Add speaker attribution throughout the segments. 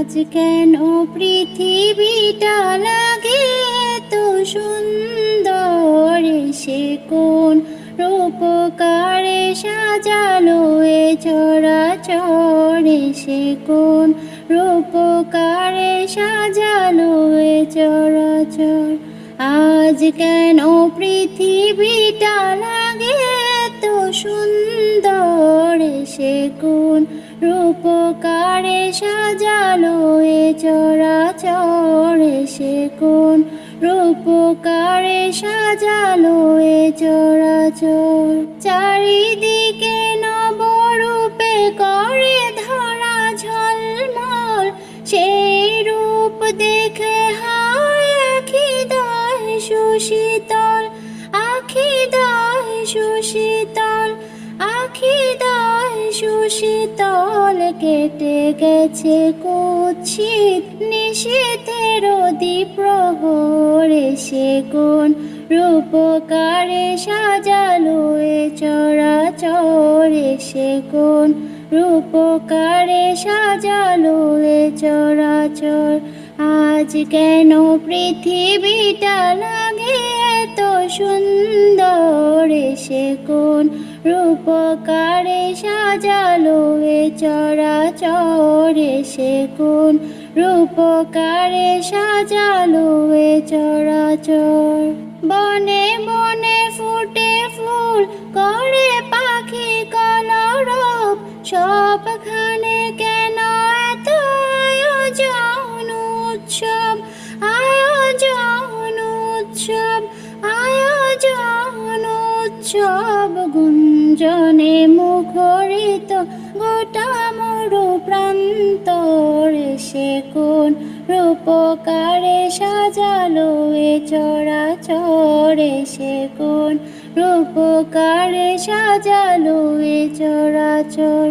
Speaker 1: আজ কেন পৃথিবীটা লাগে এত সুন্দর, সে কোন রূপকারে সাজালো এ চরাচর, সে কোন রূপকারে সাজালো এ চরাচর। আজ কেন পৃথিবীটা লাগে এত সুন্দর, সে কোন রূপকারে সাজালো এ চরাচর, সে কোন রূপকারে সাজালো এ চরাচর। চারিদিকে নবরূপে করে ধরা ঝলমল, সেই রূপ দেখে হায় আখি দয় সুশীতল, আখি দয় সুশীতল, আখি দয় সুশীতল। কেটে গেছে কুৎসিত নিশীথের দ্বিপ্রহর, সে কোন রূপকারে সাজালো এ চরাচর, সে কোন রূপকারে সাজালো এ চরাচর। আজ কেন পৃথিবীটা লাগে এত সুন্দর, সে কোন রূপকারে সাজালো এ চরাচর, সে কোন রূপকারে সাজালো এ চরাচর। বনে বনে ফুটে ফুল করে পাখি কলরব, সবখানে কেন এত আয়োজন উৎসব, আয়োজন উৎসব, আয়োজন উৎসব। গুঞ্জনে মুখরিত গোটা মরু প্রান্তর, সে কোন রূপকারে সাজালো এ চরাচর, সে কোন রূপকারে সাজালো এ চরাচর।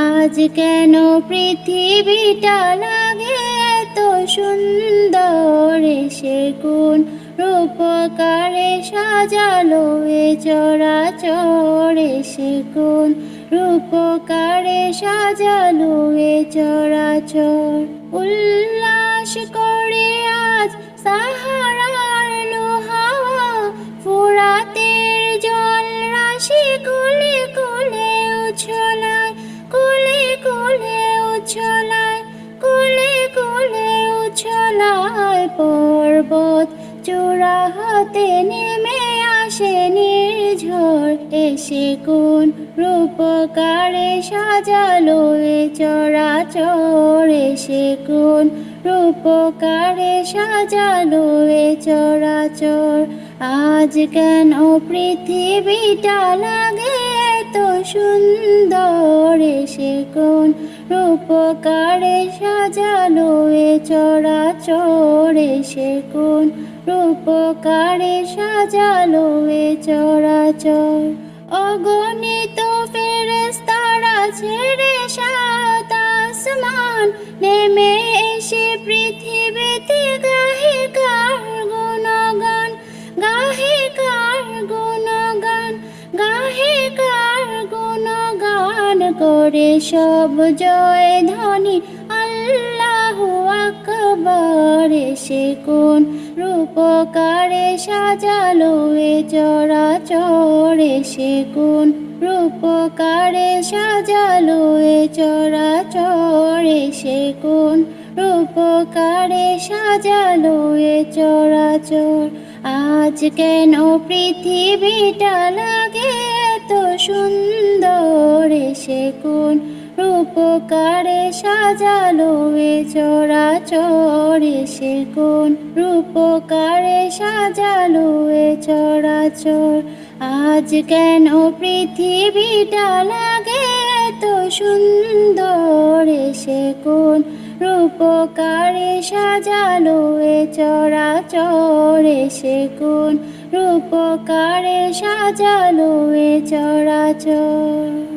Speaker 1: আজ কেন পৃথিবীটা লাগে এত সুন্দর, সে কোন রূপকারে সাজালো এ চরাচর, সে কোন রূপকারে সাজালো এ চরাচর। উল্লাস করে আজ সাহারার লোহাওয়া, ফুরাতের জল রাশি কুলে কুলে উছলায়, কুলে কুলে উছলায়, কুলে কুলে উছলায়। পর্বত চূড়া হতে নেমে আসে নির্ঝর, এসে কোন রূপকারে সাজালো এ চরাচর, সে কোন রূপকারে সাজালো এ চরাচর। আজ কেন পৃথিবীটা লাগে এত সুন্দর, সে কোন রূপকারে সাজালো এ চরাচর, সে কোন রূপকারে সাজালো এ চরাচর। অগণিত ফেরেশতারা ছেড়ে সাত আসমান, নেমে এসে পৃথিবীতে গাহে কার গুণগান, গাহে কার গুণগান, গাহে কার গুণগান। করে সব জয় ধ্বনি আল্লাহু আকবার, সে কোন রূপকারে সাজালো এ চরাচর, সে কোন রূপকারে সাজালো এ চরাচর, সে কোন রূপকারে সাজালো এ চরাচর। আজ কেন পৃথিবীটা লাগে এত সুন্দর, সে কোন রূপকারে সাজালো এ চরাচর, সে কোন রূপকারে সাজালো এ চরাচর। আজ কেন পৃথিবীটা লাগে এত সুন্দর, সে কোন রূপকারে সাজালো এ চরাচর, সে কোন রূপকারে সাজালো এ চরাচর।